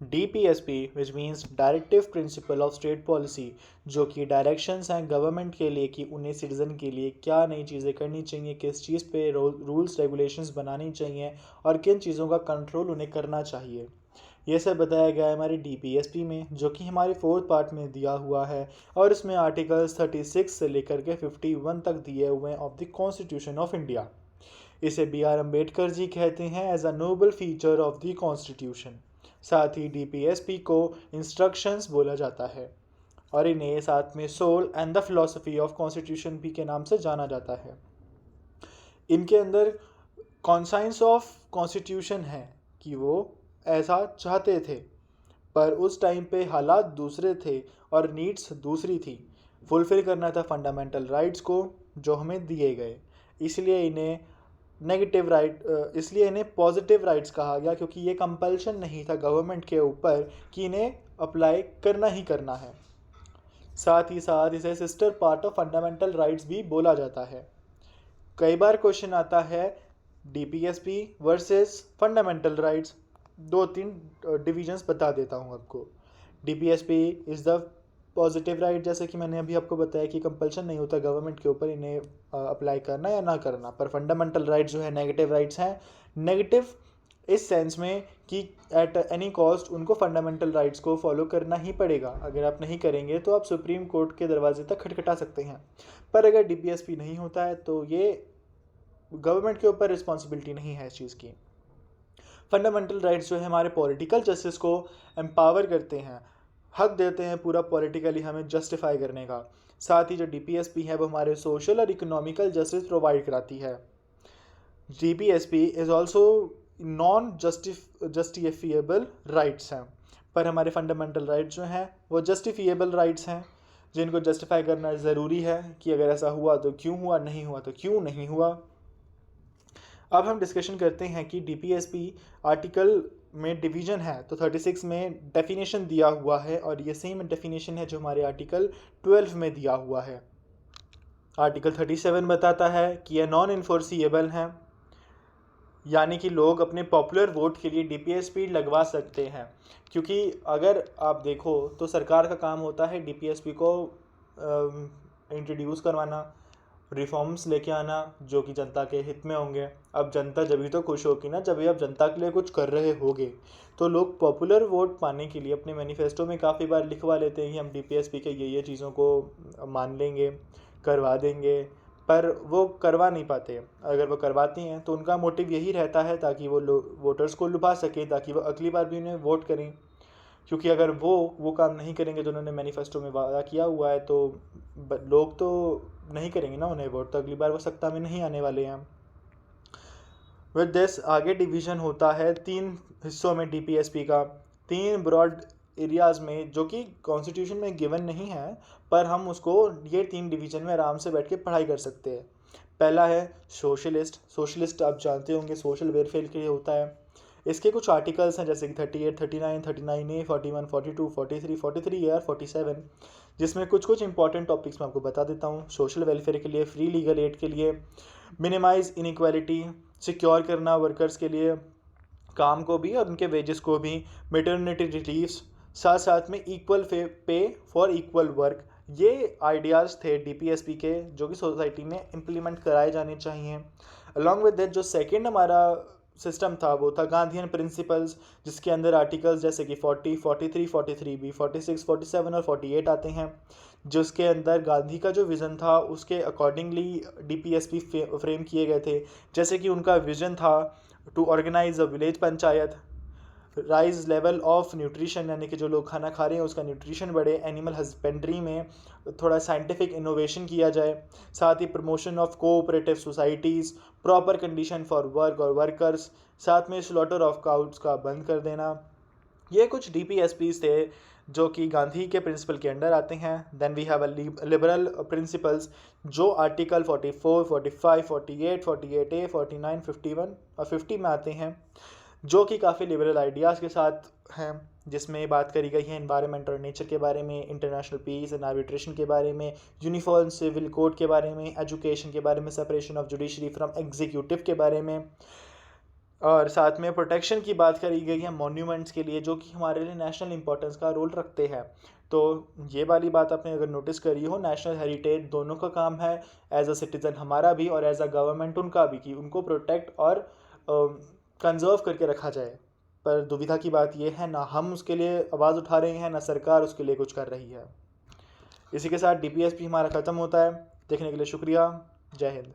DPSP which means directive principle of state policy, जो कि directions हैं गवर्नमेंट के लिए कि उन्हें सिटीज़न के लिए क्या नई चीज़ें करनी चाहिए, किस चीज़ पे रूल्स रेगुलेशंस बनानी चाहिए और किन चीज़ों का कंट्रोल उन्हें करना चाहिए। ये सब बताया गया है हमारी DPSP में, जो कि हमारे 4th पार्ट में दिया हुआ है और इसमें आर्टिकल्स 36 से लेकर के 51 तक दिए हुए हैं of the Constitution of India. इसे B.R. अम्बेडकर जी कहते हैं as a novel feature of the Constitution. साथ ही DPSP को इंस्ट्रक्शंस बोला जाता है और इन्हें साथ में soul and the philosophy of Constitution भी के नाम से जाना जाता है। इनके अंदर कॉन्साइंस ऑफ कॉन्स्टिट्यूशन है कि वो ऐसा चाहते थे, पर उस टाइम पे हालात दूसरे थे और नीड्स दूसरी थी। फुलफ़िल करना था फंडामेंटल राइट्स को जो हमें दिए गए, इसलिए इन्हें इसलिए इन्हें पॉजिटिव राइट्स कहा गया, क्योंकि ये कंपल्शन नहीं था गवर्नमेंट के ऊपर कि इन्हें अप्लाई करना ही करना है। साथ ही साथ इसे sister part of fundamental rights भी बोला जाता है। कई बार क्वेश्चन आता है DPSP versus fundamental rights, 2-3 divisions बता देता हूँ आपको। DPSP is the positive right, जैसे कि मैंने अभी आपको बताया कि कंपल्शन नहीं होता गवर्नमेंट के ऊपर इन्हें अप्लाई करना या ना करना। पर फंडामेंटल राइट्स जो है नेगेटिव राइट्स हैं। नेगेटिव इस सेंस में कि एट एनी कॉस्ट उनको फंडामेंटल राइट्स को फॉलो करना ही पड़ेगा। अगर आप नहीं करेंगे तो आप सुप्रीम कोर्ट के दरवाजे तक खटखटा सकते हैं। पर अगर DPSP नहीं होता है तो ये गवर्नमेंट के ऊपर रिस्पॉन्सिबिलिटी नहीं है इस चीज़ की। फंडामेंटल राइट्स जो है हमारे पॉलिटिकल जस्टिस को एम्पावर करते हैं, हक देते हैं पूरा पॉलिटिकली हमें जस्टिफाई करने का। साथ ही जो DPSP है वो हमारे सोशल और इकोनॉमिकल जस्टिस प्रोवाइड कराती है। DPSP is also non justifiable rights हैं, पर हमारे फंडामेंटल राइट्स जो हैं वो जस्टिफिएबल राइट्स हैं, जिनको जस्टिफाई करना ज़रूरी है कि अगर ऐसा हुआ तो क्यों हुआ, नहीं हुआ तो क्यों नहीं हुआ। अब हम डिस्कशन करते हैं कि DPSP आर्टिकल में डिवीज़न है तो 36 में डेफिनेशन दिया हुआ है और ये सेम डेफिनेशन है जो हमारे आर्टिकल 12 में दिया हुआ है। आर्टिकल 37 बताता है कि ये नॉन इन्फोर्सिएबल हैं, यानी कि लोग अपने पॉपुलर वोट के लिए DPSP लगवा सकते हैं। क्योंकि अगर आप देखो तो सरकार का काम होता है DPSP को इंट्रोड्यूस करवाना, रिफॉर्म्स लेके आना जो कि जनता के हित में होंगे। अब जनता जब भी तो खुश होगी ना जब भी आप जनता के लिए कुछ कर रहे होगे। तो लोग पॉपुलर वोट पाने के लिए अपने मैनिफेस्टो में काफ़ी बार लिखवा लेते हैं कि हम DPSP के ये चीज़ों को मान लेंगे, करवा देंगे, पर वो करवा नहीं पाते। अगर वो करवाती हैं तो उनका मोटिव यही रहता है ताकि वो वोटर्स को लुभा सकें, ताकि वो अगली बार भी उन्हें वोट करें। क्योंकि अगर वो काम नहीं करेंगे जो उन्होंने मैनिफेस्टो में वादा किया हुआ है तो लोग तो नहीं करेंगे ना उन्हें वोट, तो अगली बार वो सत्ता में नहीं आने वाले हैं। विद दिस आगे डिवीज़न होता है 3 हिस्सों में DPSP का, 3 ब्रॉड एरियाज़ में, जो कि कॉन्स्टिट्यूशन में गिवन नहीं है, पर हम उसको ये 3 डिवीज़न में आराम से बैठ के पढ़ाई कर सकते हैं। पहला है सोशलिस्ट आप जानते होंगे सोशल वेलफेयर के लिए होता है। इसके कुछ आर्टिकल्स हैं जैसे कि 38, 39, 39A, 41, 42, 43, 43A और 47, जिसमें कुछ इंपॉर्टेंट टॉपिक्स मैं आपको बता देता हूँ। सोशल वेलफेयर के लिए, फ्री लीगल एड के लिए, मिनिमाइज इनइक्वालिटी, सिक्योर करना वर्कर्स के लिए काम को भी और उनके वेजेस को भी, मेटर्निटी रिलीव्स, साथ साथ में equal pay for equal work. ये आइडियाज़ थे DPSP के जो कि सोसाइटी में इम्प्लीमेंट कराए जाने चाहिए। अलॉन्ग विद दैट जो सेकंड हमारा सिस्टम था वो था गांधीयन प्रिंसिपल्स, जिसके अंदर आर्टिकल्स जैसे कि 40, 43, 43B, 46, 47 और 48 आते हैं, जिसके अंदर गांधी का जो विज़न था उसके अकॉर्डिंगली DPSP फ्रेम किए गए थे। जैसे कि उनका विज़न था to organise a village panchayat, raise level of nutrition, यानी कि जो लोग खाना खा रहे हैं उसका न्यूट्रिशन बढ़े, एनिमल हस्बेंड्री में थोड़ा साइंटिफिक इनोवेशन किया जाए, साथ ही promotion of cooperative societies, proper condition for work और वर्कर्स, साथ में स्लॉटर ऑफ काउट्स का बंद कर देना। ये कुछ DPSPs थे जो कि गांधी के प्रिंसिपल के अंडर आते हैं। Then we have a liberal principles जो आर्टिकल 44, 45, 48, 48A, 49, 51 और 50 में आते हैं, जो कि काफ़ी लिबरल आइडियाज़ के साथ हैं, जिसमें बात करी गई है इन्वायरमेंट और नेचर के बारे में, इंटरनेशनल पीस एंड आर्बिट्रेशन के बारे में, यूनिफॉर्म सिविल कोड के बारे में, एजुकेशन के बारे में, separation of judiciary from executive के बारे में, और साथ में प्रोटेक्शन की बात करी गई है मॉन्यूमेंट्स के लिए, जो कि हमारे लिए नेशनल इंपॉर्टेंस का रोल रखते हैं। तो ये वाली बात आपने अगर नोटिस करी हो, नेशनल हेरिटेज दोनों का काम है, एज अ सिटीज़न हमारा भी और एज अ गवर्नमेंट उनका भी, कि उनको प्रोटेक्ट और कंजर्व करके रखा जाए। पर दुविधा की बात यह है, ना हम उसके लिए आवाज़ उठा रहे हैं, ना सरकार उसके लिए कुछ कर रही है। इसी के साथ DPSP हमारा ख़त्म होता है। देखने के लिए शुक्रिया। जय हिंद।